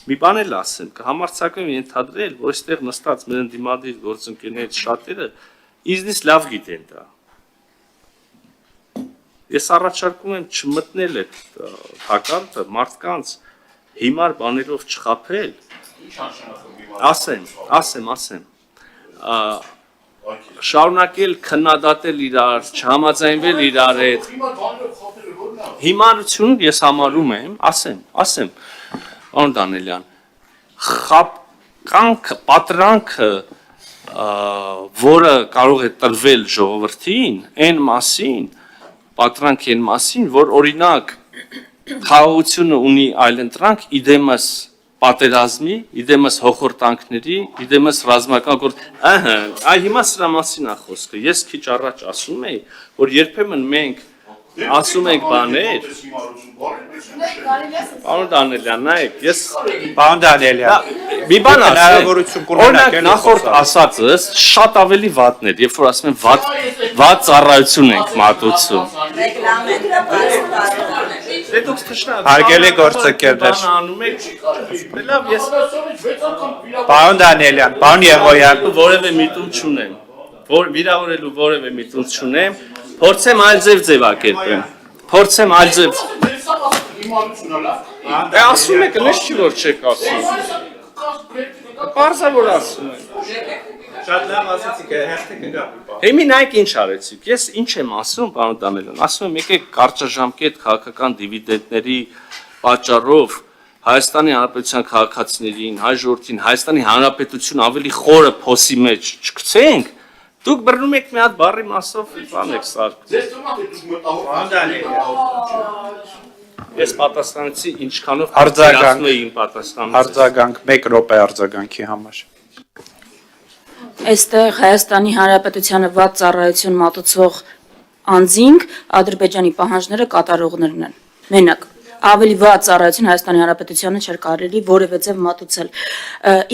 մի բան էլ ասեմ, կհամարձակվեմ ենթադրել, որ այստեղ նստած մեր ընդդիմադիր գործընկերներից շատերը իզնից լավ գիտեն դա։ Ես առաջարկում եմ չմտնել այդ հակառակը մարդկանց հիմար բաներով չխաբել։ Ասեմ։ Շարունակել քննադատել իրար, չհամաձայնվել իրար հետ։ Հիմարություն ես համարում եմ, ասեմ, պարոն Դանիելյան, խաբկանքը, պատրանքը, որը կարող է տրվել ժողովրդին, պատրանք այն մասին, որ օրինակ խաղաղությունը ունի այլընտրանք իդեմս պատերազմի, իդեմս հոխորտանքների, իդեմս ռազմական գործ, հիմա սրա մասին է խոսքը, ես քիչ առաջ ասում էի, որ երբեմն մենք ասում ենք բաներ, պարոն Դանիելյան, նայեք, պարոն Դանիելյան, մի բան ասեմ, օրինակ նախորդ ասածս շատ ավելի վատն էր, երբ որ ասում եմ վատ ծառայություն ենք մատուցում։ Հարգելի գործընկերներ, պարոն Դանիելյան, պարոն Եղոյան, որևէ միտում չունեմ, վիրավորելու որևէ միտում չունեմ, փորձեմ այլ ձև ձևակերպեմ, ասում եք, նես չի որ չեք ասում, պարզավոր ասում եք, շատ լավ ասացիք, հիմի նայք ինչ արեցիք, ես ինչ եմ ասում, պարոն Դանիելյան, ասում եմ եկեք կարճաժամկետ քաղաքական դիվիդենտների պատճառով Հայաստանի Հանրապետության քաղաքացիներին, հայ ժողովրդին, Հայաստանի Հանրապետություն ավելի խորը փոսի մեջ չգցենք, դուք բռնում եք մի հատ բառի մասով բան եք սարքում։ Ես պատասխանեցի ինչքանով պատասխանում էի իմ պատասխանը։ Արձագանք, 1 րոպե արձագանքի համար։ Այստեղ Հայաստանի Հանրապետությանը վատ ծառայություն մատուցող անձինք Ադրբեջանի պահանջները կատարողներն են։ Մենակ ավելի վատ ծառայություն Հայաստանի Հանրապետությանը չէր կարելի որևէ ձև մատուցել։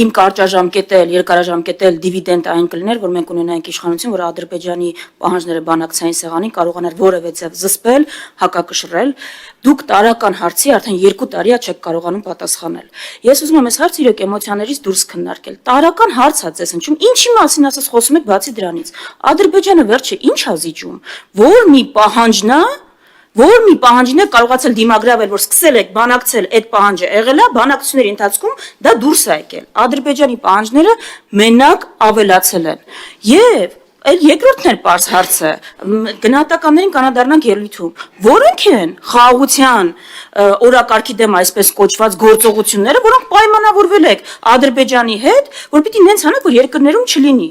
Իմ կարճաժամկետել, երկարաժամկետել դիվիդենտ այն կլիներ, որ մենք ունենայինք իշխանություն, որ Ադրբեջանի պահանջները բանակցային սեղանին կարողանար որևէ ձև զսպել, հակակշռել։ Դուք տարական հարցի արդեն 2 տարի չեք կարողանում պատասխանել։ Ես ուզում եմ այս հարցը իրոք էմոցիաներից դուրս քննարկել։ Տարական հարց է ձեզ հնչում, ինչի մասին ասես խոսում եք բացի դրանից։ Ադրբեջանը վերջը ինչ ա զիջում, որ մի պահանջին է կարողացել դիմագրավել, որ սկսել եք բանակցել այդ պահանջը եղել է, բանակցությունների ընթացքում դա դուրս է եկել։ Ադրբեջանի պահանջները մենակ ավելացել են։ Եվ այլ երկրորդն էլ պարզ հարցը, գնահատականներին կանադառնանք ելույթում, որոնք են խաղաղության օրակարգի դեմ այսպես կոչված գործողությունները, որոնք պայմանավորվել եք Ադրբեջանի հետ, որ պիտի նենց անեք, որ երկրներում չլինի։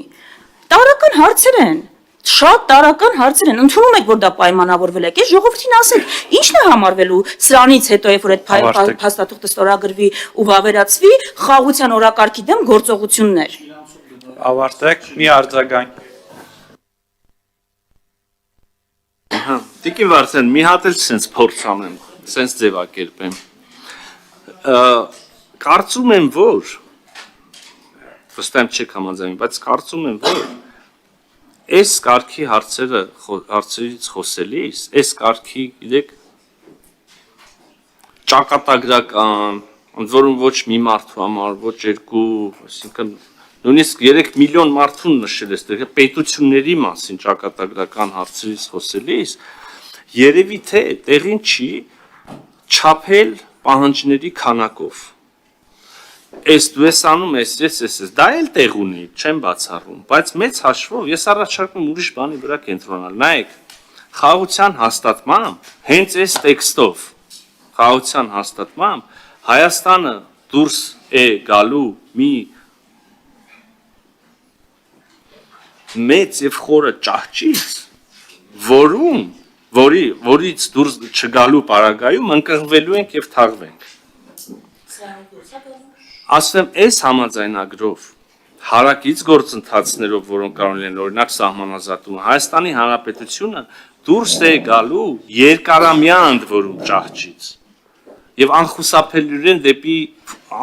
Տարական հարցեր են։ Շատ տարական հարցեր են, ընդունում եք, որ դա պայմանավորվել եք, ես ժողովրդին ասեք, ինչն է համարվելու սրանից հետո, երբ որ այդ փաստաթուղթը ստորագրվի ու վավերացվի, խաղաղության օրակարգի դեմ գործողություններ։ Ավարտեք, մի արձագանք։ Տիկին Վարդան, մի հատ էլ սենց փորձ անեմ, սենց ձևակերպեմ։ Կարծում եմ, որ վստահ եմ չեք համաձայնվում, բայց կարծում եմ, որ այս կարգի հարցերից խոսելիս, այս կարգի, գիտեք, ճակատագրական, ընդ որում ոչ մի մարդու համար, ոչ երկու, այսինքն նույնիսկ 3 միլիոն մարդուն նշել ես, պետությունների մասին ճակատագրական հարցերից խոսելիս, երևի թե տեղին չի չափել պահանջների քանակով։ Ես դու ես անում ես, դա էլ տեղ ունի, չեմ բացառում, բայց մեծ հաշվով ես առաջարկում ուրիշ բանի վրա կենտրոնալ, նայեք, խաղաղության հաստատմամբ, հենց այս տեքստով, խաղաղության հաստատմամբ, Հայաստանը դուրս է գալու մի մեծ և խորը ճահճից, որից դուրս չգալու պարագայում ընկղմվելու ենք և թաղվենք։ Ասեմ, այս համաձայնագրով, հարակից գործընթացներով, որոնք կարող են օրինակ սահմանազատումը, Հայաստանի Հանրապետությունը դուրս է գալու երկարամյա ընդ որում ճահճից և անխուսափելիորեն դեպի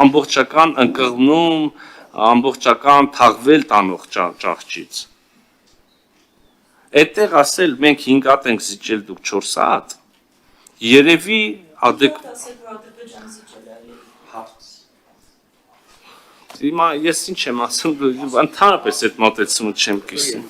ամբողջական ընկղմում, ամբողջական թաղվել տանող ճահճից։ Այդտեղ ասել, մենք 5 հատ ենք զիջել, դուք 4 հատ, երևի Հիմա ես ինչ եմ ասում, դու ընդհանրապես այդ մոտեցումը չեմ կիսում։